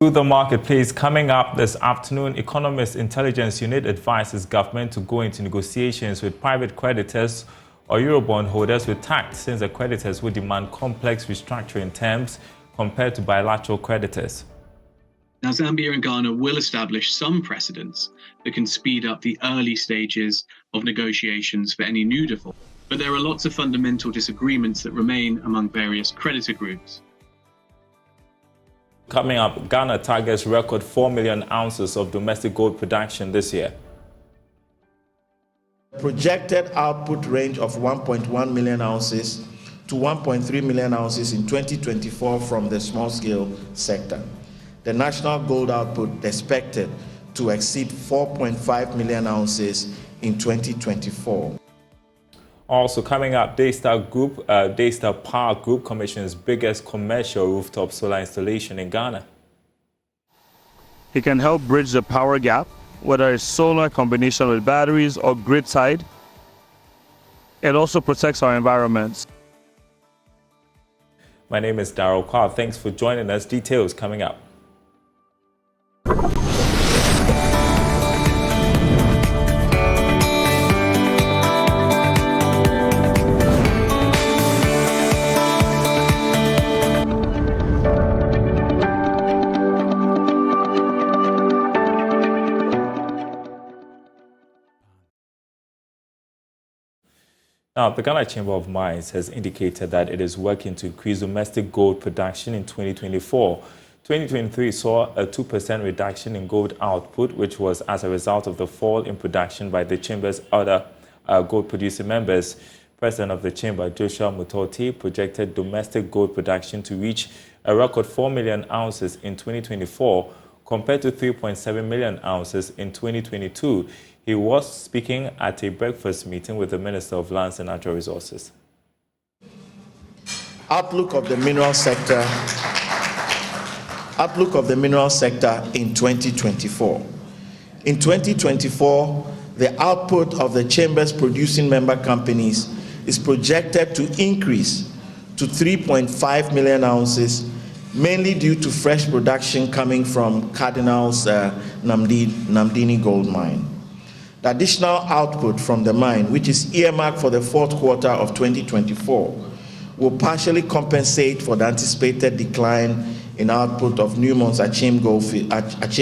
To the marketplace, coming up this afternoon, Economist Intelligence Unit advises government to go into negotiations with private creditors or Eurobond holders with tact, since the creditors would demand complex restructuring terms compared to bilateral creditors. Now, Zambia and Ghana will establish some precedents that can speed up the early stages of negotiations for any new default. But there are lots of fundamental disagreements that remain among various creditor groups. Coming up, Ghana targets record 4 million ounces of domestic gold production this year. Projected output range of 1.1 million ounces to 1.3 million ounces in 2024 from the small-scale sector. The national gold output expected to exceed 4.5 million ounces in 2024. Also coming up, Daystar Power Group commissions biggest commercial rooftop solar installation in Ghana. It can help bridge the power gap, whether it's solar combination with batteries or grid side. It also protects our environment. My name is Daryl. Kwawu. Thanks for joining us. Details coming up. Now, the Ghana Chamber of Mines has indicated that it is working to increase domestic gold production in 2024. 2023 saw a 2% reduction in gold output, which was as a result of the fall in production by the Chamber's other gold-producing members. President of the Chamber, Joshua Mutoti, projected domestic gold production to reach a record 4 million ounces in 2024, compared to 3.7 million ounces in 2022. He was speaking at a breakfast meeting with the Minister of Lands and Natural Resources. Outlook of the mineral sector in 2024. In 2024, the output of the Chamber's producing member companies is projected to increase to 3.5 million ounces, mainly due to fresh production coming from Cardinal's Namdini gold mine. The additional output from the mine, which is earmarked for the fourth quarter of 2024, will partially compensate for the anticipated decline in output of Newmont's Achim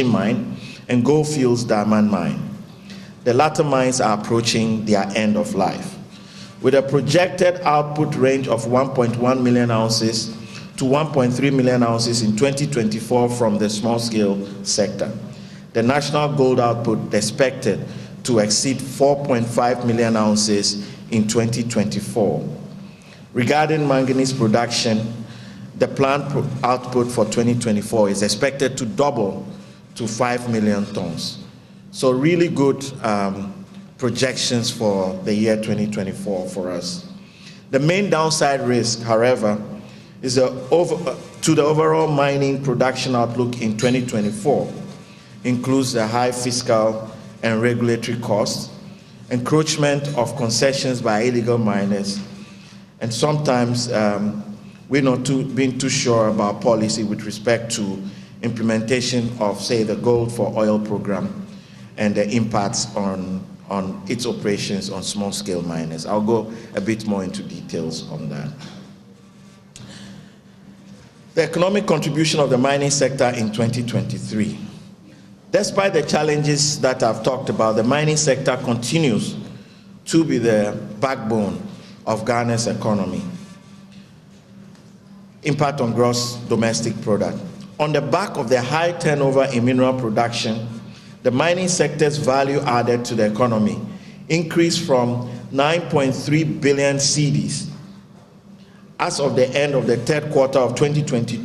mine and Goldfields Diamond mine. The latter mines are approaching their end of life. With a projected output range of 1.1 million ounces to 1.3 million ounces in 2024 from the small-scale sector, the national gold output expected to exceed 4.5 million ounces in 2024. Regarding manganese production, the planned output for 2024 is expected to double to 5 million tons. So really good projections for the year 2024 for us. The main downside risk, however, is to the overall mining production outlook in 2024 includes the high fiscal and regulatory costs, encroachment of concessions by illegal miners, and sometimes we're not being too sure about policy with respect to implementation of, say, the Gold for Oil program and the impacts on its operations on small-scale miners. I'll go a bit more into details on that. The economic contribution of the mining sector in 2023. Despite the challenges that I've talked about, the mining sector continues to be the backbone of Ghana's economy. Impact on gross domestic product. On the back of the high turnover in mineral production, the mining sector's value added to the economy increased from 9.3 billion cedis as of the end of the third quarter of 2022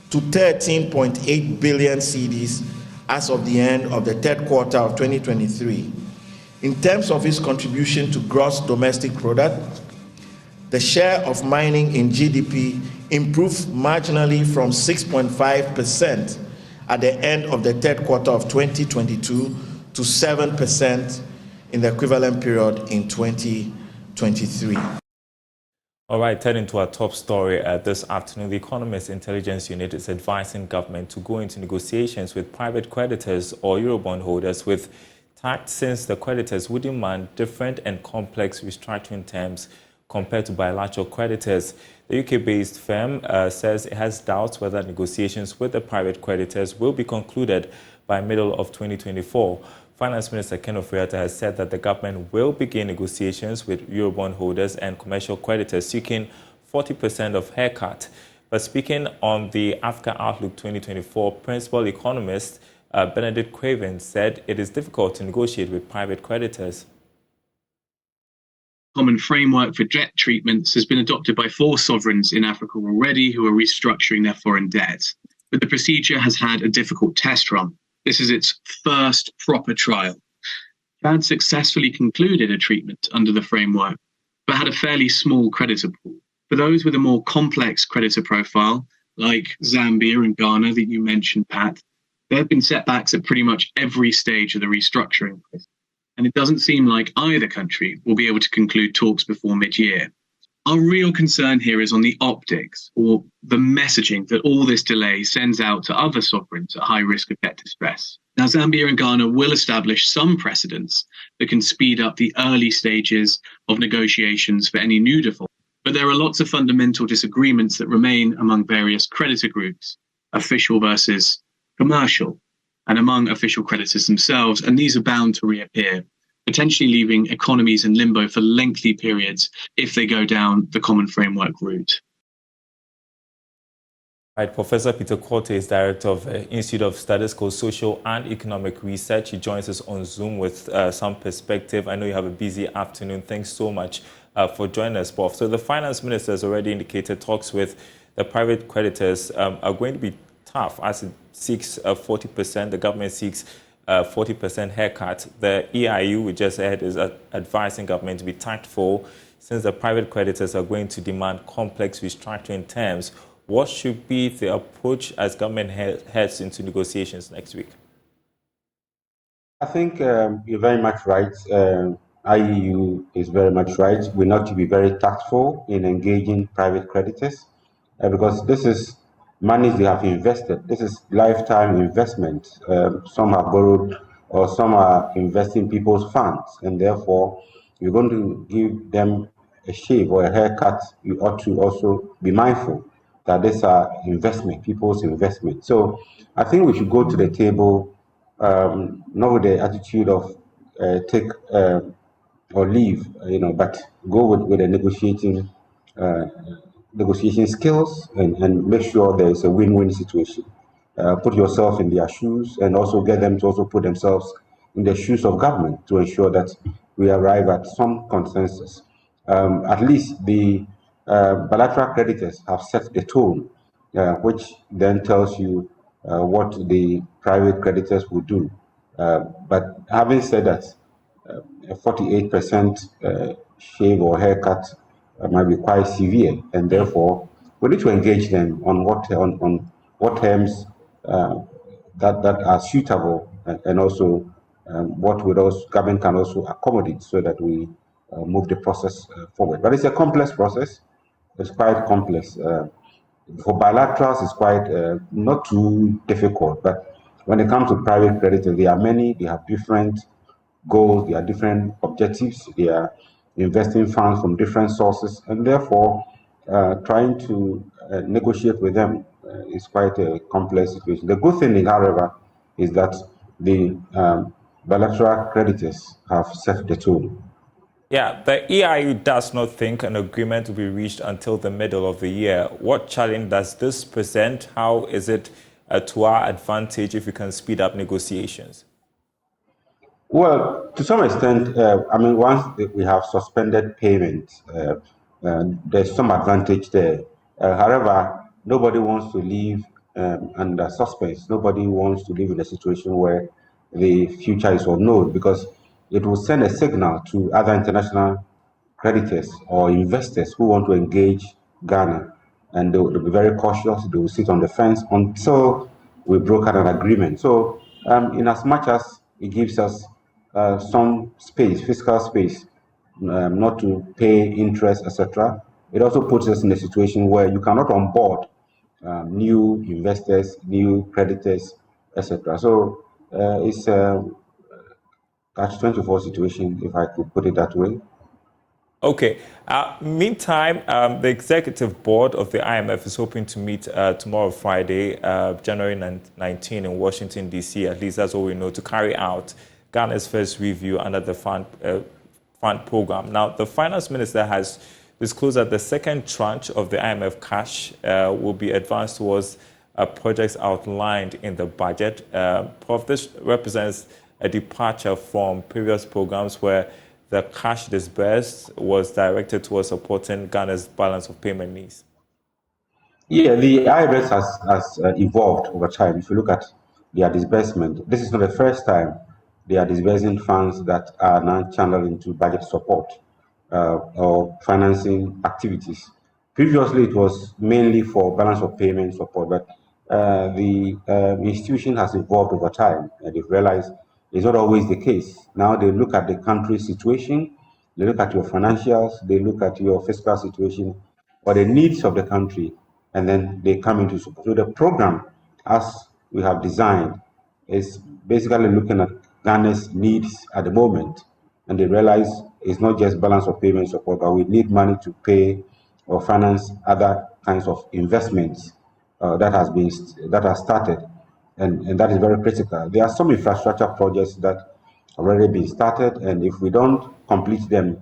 to 13.8 billion cedis as of the end of the third quarter of 2023. In terms of its contribution to gross domestic product, the share of mining in GDP improved marginally from 6.5% at the end of the third quarter of 2022 to 7% in the equivalent period in 2023. All right, turning to our top story this afternoon, the Economist Intelligence Unit is advising government to go into negotiations with private creditors or Eurobond holders with tact, since the creditors would demand different and complex restructuring terms compared to bilateral creditors. The UK-based firm says it has doubts whether negotiations with the private creditors will be concluded by middle of 2024. Finance Minister Ken Ofori-Atta has said that the government will begin negotiations with Eurobond holders and commercial creditors seeking 40% of haircut. But speaking on the Africa Outlook 2024, principal economist Benedict Craven said it is difficult to negotiate with private creditors. Common framework for debt treatments has been adopted by 4 sovereigns in Africa already who are restructuring their foreign debt. But the procedure has had a difficult test run. This is its first proper trial. Chad successfully concluded a treatment under the framework, but had a fairly small creditor pool. For those with a more complex creditor profile, like Zambia and Ghana that you mentioned, Pat, there have been setbacks at pretty much every stage of the restructuring process. And it doesn't seem like either country will be able to conclude talks before mid-year. Our real concern here is on the optics, or the messaging that all this delay sends out to other sovereigns at high risk of debt distress. Now, Zambia and Ghana will establish some precedents that can speed up the early stages of negotiations for any new default. But there are lots of fundamental disagreements that remain among various creditor groups, official versus commercial, and among official creditors themselves, and these are bound to reappear, potentially leaving economies in limbo for lengthy periods if they go down the common framework route. Right, Professor Peter Korte is Director of Institute of Statistical, Social and Economic Research. He joins us on Zoom with some perspective. I know you have a busy afternoon. Thanks so much for joining us, Prof. So the Finance Minister has already indicated talks with the private creditors are going to be tough as it seeks 40%. The government seeks 40% haircut. The EIU, we just said, is advising government to be tactful since the private creditors are going to demand complex restructuring terms. What should be the approach as government heads into negotiations next week? I think you're very much right. IEU is very much right. We need to be very tactful in engaging private creditors because this is money they have invested. This is lifetime investment. Some have borrowed or some are investing people's funds, and therefore you're going to give them a shave or a haircut. You ought to also be mindful that these are investment, people's investment. So I think we should go to the table not with the attitude of take or leave, but go with the negotiation skills and make sure there is a win-win situation. Put yourself in their shoes and also get them to also put themselves in the shoes of government to ensure that we arrive at some consensus. At least the bilateral creditors have set the tone, which then tells you what the private creditors will do. But having said that, a 48% shave or haircut might be quite severe, and therefore we need to engage them on what terms that are suitable, and also what with us government can also accommodate, so that we move the process forward. But it's a complex process. It's quite complex. For bilaterals, it's quite not too difficult. But when it comes to private creditors, there are many. They have different goals. They are different objectives. They are investing funds from different sources, and therefore trying to negotiate with them is quite a complex situation. The good thing, however, is that the bilateral creditors have set the tone. Yeah, the EIU does not think an agreement will be reached until the middle of the year. What challenge does this present? How is it to our advantage if we can speed up negotiations? Well, to some extent, once we have suspended payments, there's some advantage there. However, nobody wants to live under suspense. Nobody wants to live in a situation where the future is unknown, because it will send a signal to other international creditors or investors who want to engage Ghana, and they'll be very cautious. They will sit on the fence until we broker an agreement. So, in as much as it gives us some space, fiscal space, not to pay interest, etc., it also puts us in a situation where you cannot onboard new investors, new creditors, etc. So it's a catch-24 situation, if I could put it that way. Okay. Meantime, the executive board of the IMF is hoping to meet tomorrow, Friday, January 19 in Washington, D.C. At least that's what we know, to carry out Ghana's first review under the fund program. Now, the finance minister has disclosed that the second tranche of the IMF cash will be advanced towards projects outlined in the budget. This represents a departure from previous programs where the cash disbursed was directed towards supporting Ghana's balance of payment needs. Yeah, the IMF has evolved over time. If you look at their disbursement, this is not the first time they are disbursing funds that are now channeled into budget support or financing activities. Previously, it was mainly for balance of payment support, but the institution has evolved over time, and they've realized it's not always the case. Now they look at the country's situation, they look at your financials, they look at your fiscal situation, or the needs of the country, and then they come into support. So the program, as we have designed, is basically looking at Ghana's needs at the moment, and they realize it's not just balance of payment support, but we need money to pay or finance other kinds of investments that has started, and that is very critical. There are some infrastructure projects that have already been started, and if we don't complete them,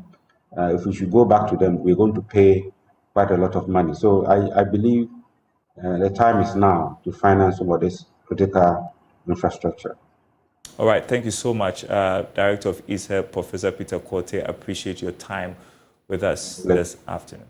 if we should go back to them, we're going to pay quite a lot of money. So I believe the time is now to finance some of this critical infrastructure. All right, thank you so much, Director of ESEP, Professor Peter Quartey. I appreciate your time with us this afternoon.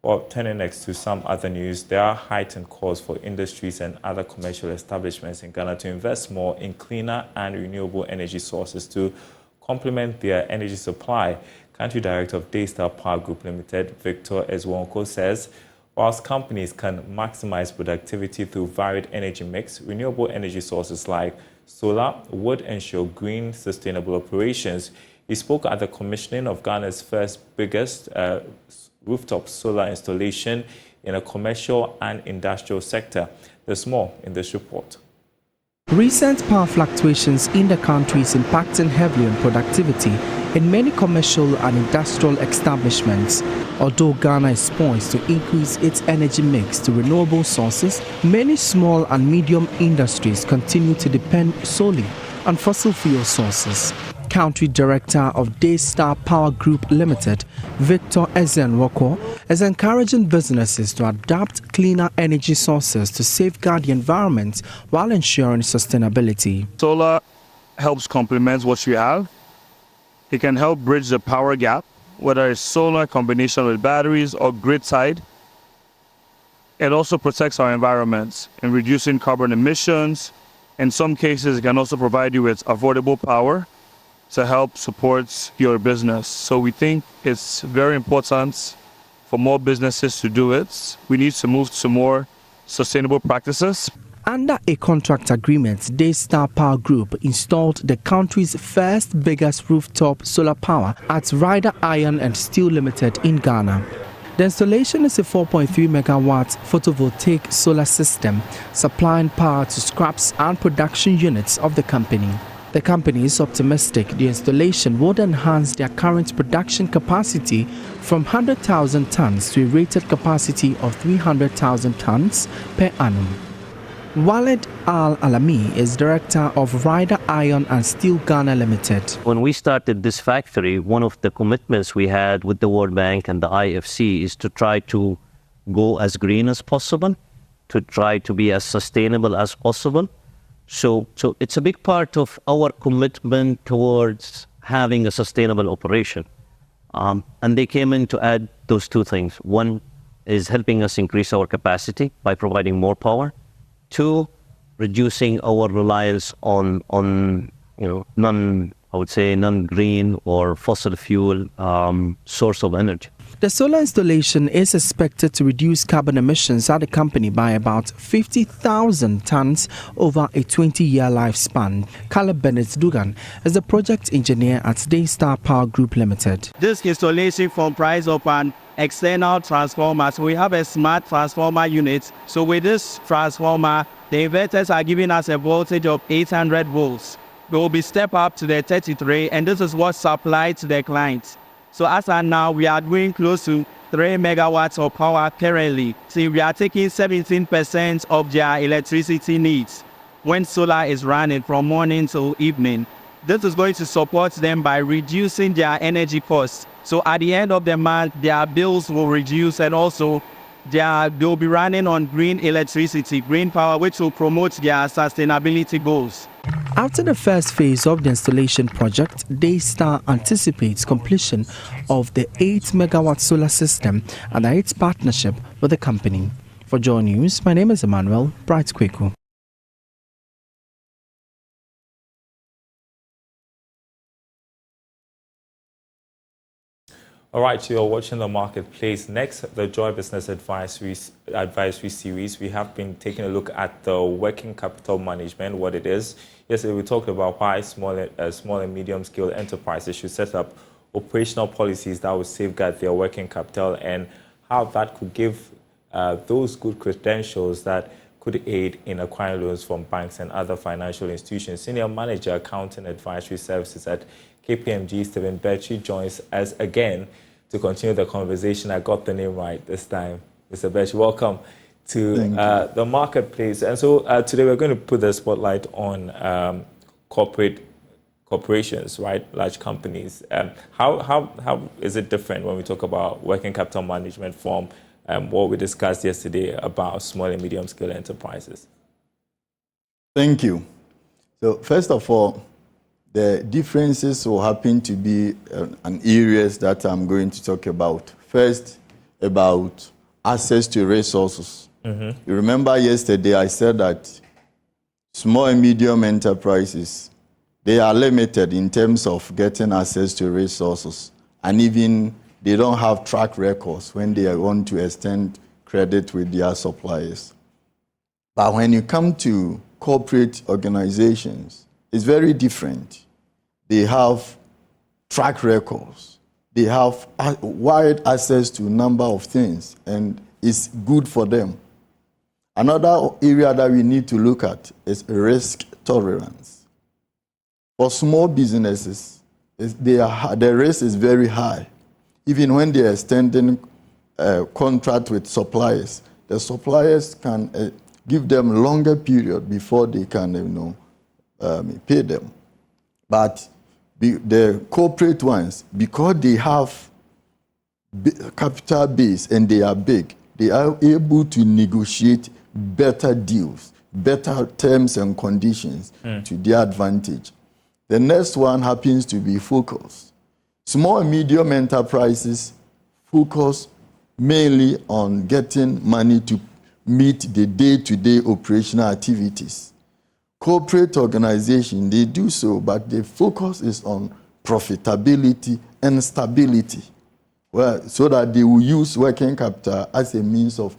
Well, turning next to some other news, there are heightened calls for industries and other commercial establishments in Ghana to invest more in cleaner and renewable energy sources to complement their energy supply. Country Director of Daystar Power Group Limited, Victor Ezwonko, says whilst companies can maximize productivity through varied energy mix, renewable energy sources like solar would ensure green, sustainable operations. He spoke at the commissioning of Ghana's first biggest rooftop solar installation in a commercial and industrial sector. There's more in this report. Recent power fluctuations in the country is impacting heavily on productivity in many commercial and industrial establishments. Although Ghana is poised to increase its energy mix to renewable sources, many small and medium industries continue to depend solely on fossil fuel sources. Country Director of Daystar Power Group Limited, Victor Ezwonko, is encouraging businesses to adopt cleaner energy sources to safeguard the environment while ensuring sustainability. Solar helps complement what you have. It can help bridge the power gap, whether it's solar combination with batteries or grid side. It also protects our environment in reducing carbon emissions. In some cases, it can also provide you with affordable power to help support your business. So we think it's very important for more businesses to do it. We need to move to more sustainable practices. Under a contract agreement, Daystar Power Group installed the country's first biggest rooftop solar power at Ryder Iron and Steel Limited in Ghana. The installation is a 4.3 megawatt photovoltaic solar system supplying power to scraps and production units of the company. The company is optimistic the installation would enhance their current production capacity from 100,000 tons to a rated capacity of 300,000 tons per annum. Walid Al-Alami is director of Ryder Iron and Steel Ghana Limited. When we started this factory, one of the commitments we had with the World Bank and the IFC is to try to go as green as possible, to try to be as sustainable as possible. So it's a big part of our commitment towards having a sustainable operation. And they came in to add those two things. One is helping us increase our capacity by providing more power. Two, reducing our reliance on non-green or fossil fuel source of energy. The solar installation is expected to reduce carbon emissions at the company by about 50,000 tons over a 20-year lifespan. Caleb Bennett Dugan is the project engineer at Daystar Power Group Limited. This installation comprises of an external transformer. So we have a smart transformer unit. So with this transformer, the inverters are giving us a voltage of 800 volts. We will be step up to the 33, and this is what supplied to the client. So as of now, we are doing close to 3 megawatts of power currently. See, we are taking 17% of their electricity needs when solar is running from morning till evening. This is going to support them by reducing their energy costs. So at the end of the month, their bills will reduce, and also they'll be running on green electricity, green power, which will promote their sustainability goals. After the first phase of the installation project, Daystar anticipates completion of the 8-megawatt solar system under its partnership with the company. For Joy News, my name is Emmanuel Bright Kwawu. All right, so you're watching The Marketplace. Next, the Joy Business Advisory Series. We have been taking a look at the working capital management, what it is. Yesterday, we talked about why small and medium-scale enterprises should set up operational policies that would safeguard their working capital, and how that could give those good credentials that could aid in acquiring loans from banks and other financial institutions. Senior Manager, Accounting Advisory Services at KPMG, Stephen Berchi, joins us again to continue the conversation. I got the name right this time. Mr. Berchi, welcome to the Marketplace. And so today we're going to put the spotlight on corporations, right? Large companies. How is it different when we talk about working capital management from what we discussed yesterday about small and medium-scale enterprises? Thank you. So first of all, the differences will happen to be an areas that I'm going to talk about. First, about access to resources. You remember yesterday I said that small and medium enterprises, they are limited in terms of getting access to resources, and even they don't have track records when they want to extend credit with their suppliers. But when you come to corporate organizations, it's very different. They have track records. They have wide access to a number of things, and it's good for them. Another area that we need to look at is risk tolerance. For small businesses, the risk is very high. Even when they are extending contract with suppliers, the suppliers can give them longer period before they can pay them. But the corporate ones, because they have capital base and they are big, they are able to negotiate better deals, better terms and conditions to their advantage. The next one happens to be focus. Small and medium enterprises focus mainly on getting money to meet the day-to-day operational activities. Corporate organizations, they do so, but the focus is on profitability and stability, so that they will use working capital as a means of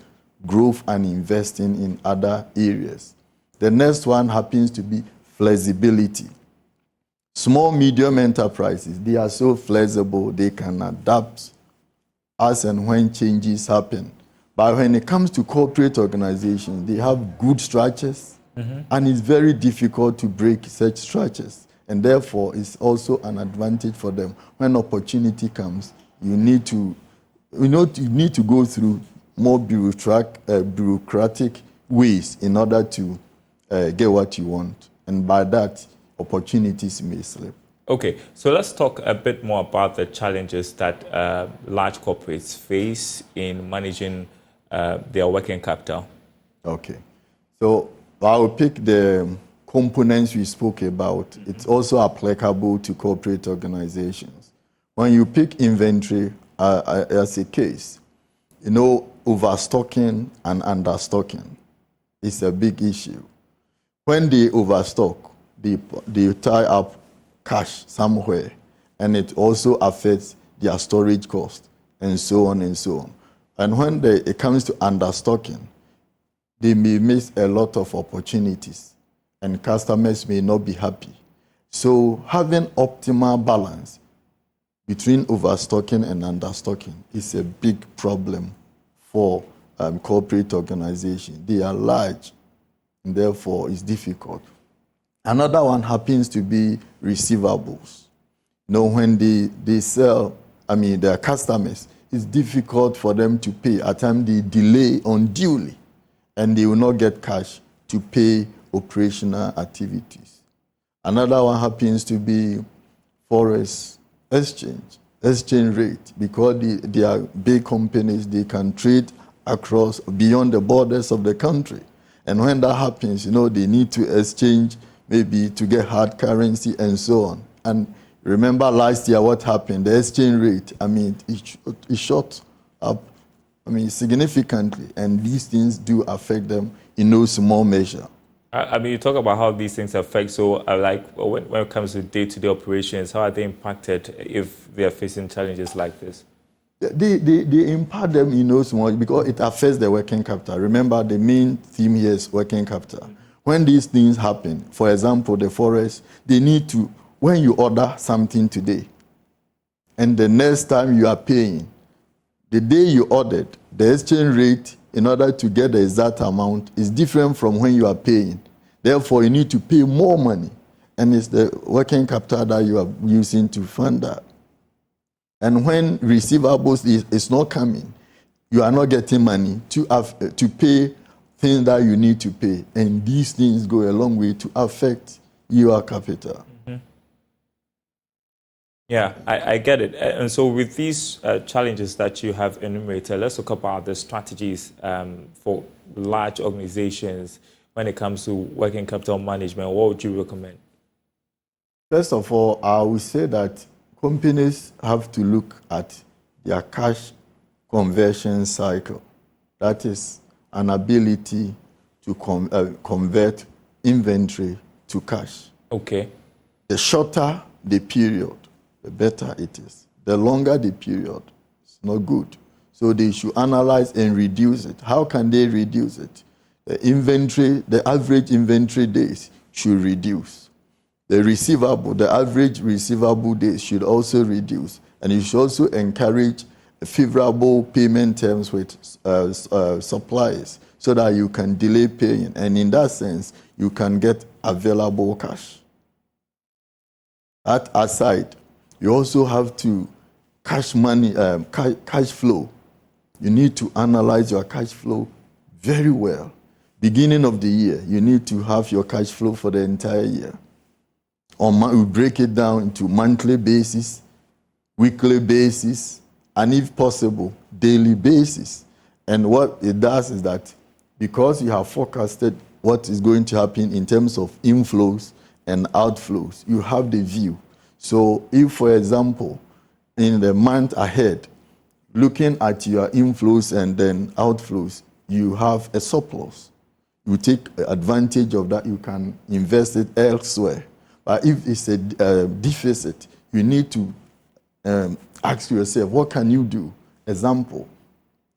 growth and investing in other areas. The next one happens to be flexibility. Small, medium enterprises, they are so flexible, they can adapt as and when changes happen. But when it comes to corporate organizations, they have good structures, and it's very difficult to break such structures. And therefore, it's also an advantage for them. When opportunity comes, you need to go through more bureaucratic ways in order to get what you want. And by that, opportunities may slip. Okay, so let's talk a bit more about the challenges that large corporates face in managing their working capital. Okay, so I will pick the components we spoke about. It's also applicable to corporate organizations. When you pick inventory as a case, overstocking and understocking is a big issue. When they overstock, they tie up cash somewhere, and it also affects their storage cost. and so on and so on. And when it comes to understocking, they may miss a lot of opportunities and customers may not be happy. So having optimal balance between overstocking and understocking is a big problem for corporate organizations. They are large, and therefore it's difficult. Another one happens to be receivables. When they sell, their customers, it's difficult for them to pay. At times they delay unduly, and they will not get cash to pay operational activities. Another one happens to be forex exchange rate, because they are big companies, they can trade across beyond the borders of the country. And when that happens, they need to exchange maybe to get hard currency and so on. And remember last year what happened? The exchange rate, it shot up, significantly, and these things do affect them in no small measure. You talk about how these things affect, so when it comes to day-to-day operations, how are they impacted if they are facing challenges like this? They impact them in no small, because it affects the working capital. Remember, the main theme here is working capital. When these things happen, for example, the forex, they need to, when you order something today, and the next time you are paying, the day you ordered, the exchange rate, in order to get the exact amount, is different from when you are paying. Therefore, you need to pay more money, and it's the working capital that you are using to fund that. And when receivables is not coming, you are not getting money to pay things that you need to pay, and these things go a long way to affect your capital. Mm-hmm. Yeah, I get it. And so with these challenges that you have enumerated, let's talk about the strategies for large organizations when it comes to working capital management. What would you recommend? First of all, I would say that companies have to look at their cash conversion cycle. That is an ability to convert inventory to cash. Okay. The shorter the period, the better it is. The longer the period, it's not good. So they should analyze and reduce it. How can they reduce it? The average inventory days should reduce. The average receivable days should also reduce. And you should also encourage favorable payment terms with suppliers so that you can delay paying. And in that sense, you can get available cash. That aside, you also have to cash flow. You need to analyze your cash flow very well. Beginning of the year, you need to have your cash flow for the entire year. We break it down into monthly basis, weekly basis, and if possible, daily basis. And what it does is that because you have forecasted what is going to happen in terms of inflows and outflows, you have the view. So if, for example, in the month ahead, looking at your inflows and then outflows, you have a surplus. You take advantage of that, you can invest it elsewhere. But if it's a deficit, you need to ask yourself, what can you do? Example,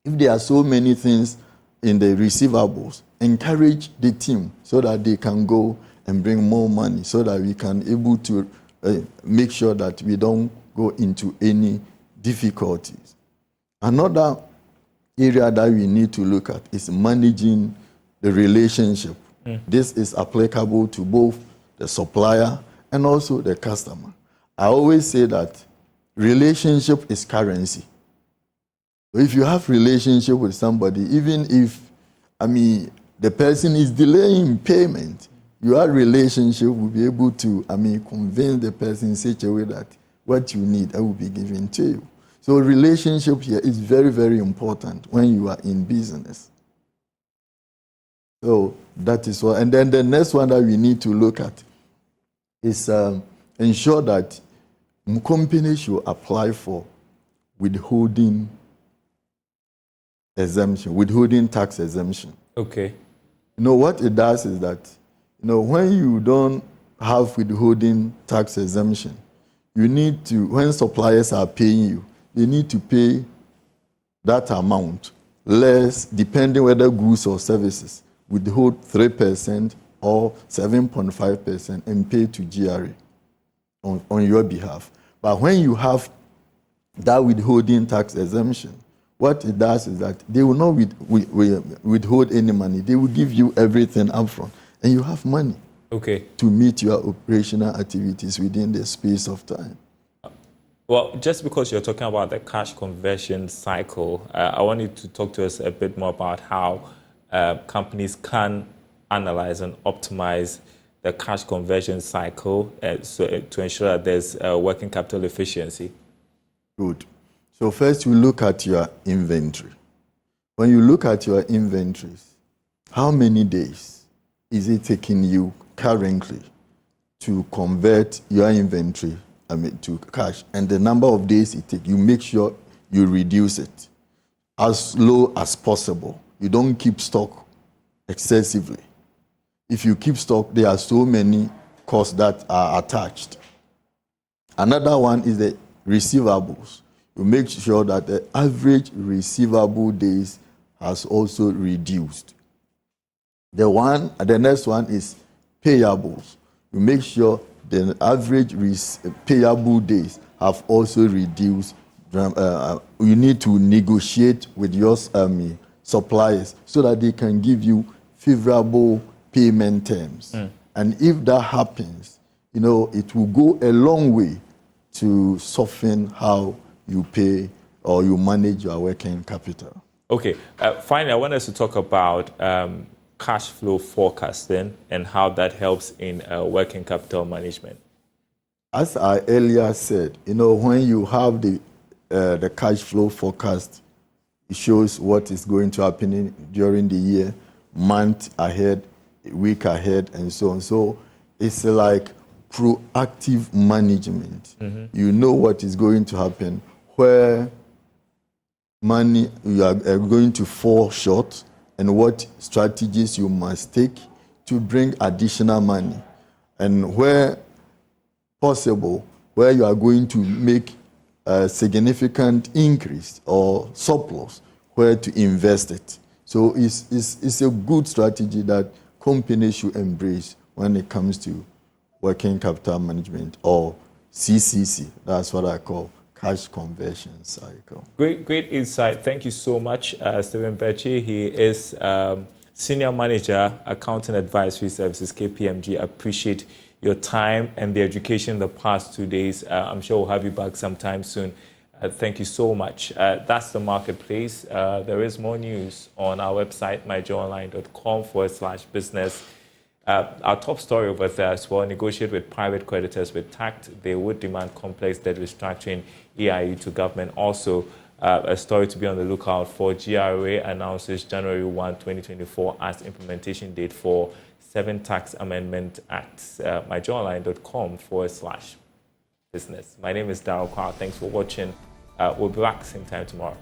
if there are so many things in the receivables, encourage the team so that they can go and bring more money so that we can able to make sure that we don't go into any difficulties. Another area that we need to look at is managing the relationship. This is applicable to both the supplier and also the customer. I always say that relationship is currency. If you have relationship with somebody, even if, the person is delaying payment, your relationship will be able to, convince the person in such a way that what you need, I will be given to you. So relationship here is very, very important when you are in business. So that is what. And then the next one that we need to look at is ensure that companies should apply for withholding tax exemption. Okay. What it does is that, when you don't have withholding tax exemption, you need to, when suppliers are paying you, they need to pay that amount, less, depending whether goods or services, withhold 3% or 7.5% and pay to GRA on your behalf. But when you have that withholding tax exemption, what it does is that they will not withhold any money. They will give you everything upfront, and you have money to meet your operational activities within the space of time. Well, just because you're talking about the cash conversion cycle, I want you to talk to us a bit more about how companies can analyze and optimize the cash conversion cycle to ensure that there's working capital efficiency. Good. So first you look at your inventory. When you look at your inventories, how many days is it taking you currently to convert your inventory to cash? And the number of days it takes, you make sure you reduce it as low as possible. You don't keep stock excessively. If you keep stock, there are so many costs that are attached. Another one is the receivables. You make sure that the average receivable days has also reduced. The next one is payables. You make sure the average payable days have also reduced. You need to negotiate with your suppliers so that they can give you favorable payment terms. And if that happens, it will go a long way to soften how you pay or you manage your working capital. Okay. Finally, I want us to talk about cash flow forecasting and how that helps in working capital management. As I earlier said, when you have the cash flow forecast, it shows what is going to happen during the year, month ahead, week ahead, and so on. So it's like proactive management. You know what is going to happen, where money you are going to fall short, and what strategies you must take to bring additional money, and where possible, where you are going to make a significant increase or surplus, where to invest it. So it's a good strategy that companies should embrace when it comes to working capital management, or CCC. That's what I call cash conversion cycle. Great insight. Thank you so much, Stephen Bechi. He is Senior Manager, Accounting Advisory Services, KPMG. I appreciate your time and the education the past 2 days. I'm sure we'll have you back sometime soon. Thank you so much. That's the marketplace. There is more news on our website, myjoyonline.com/business. Our top story over there as well: negotiate with private creditors with tact. They would demand complex debt restructuring, EIU to government. Also, a story to be on the lookout for: GRA announces January 1, 2024 as implementation date for 7 tax amendment acts. myjoyonline.com/business. My name is Daryl. Thanks for watching. We'll be back same time tomorrow.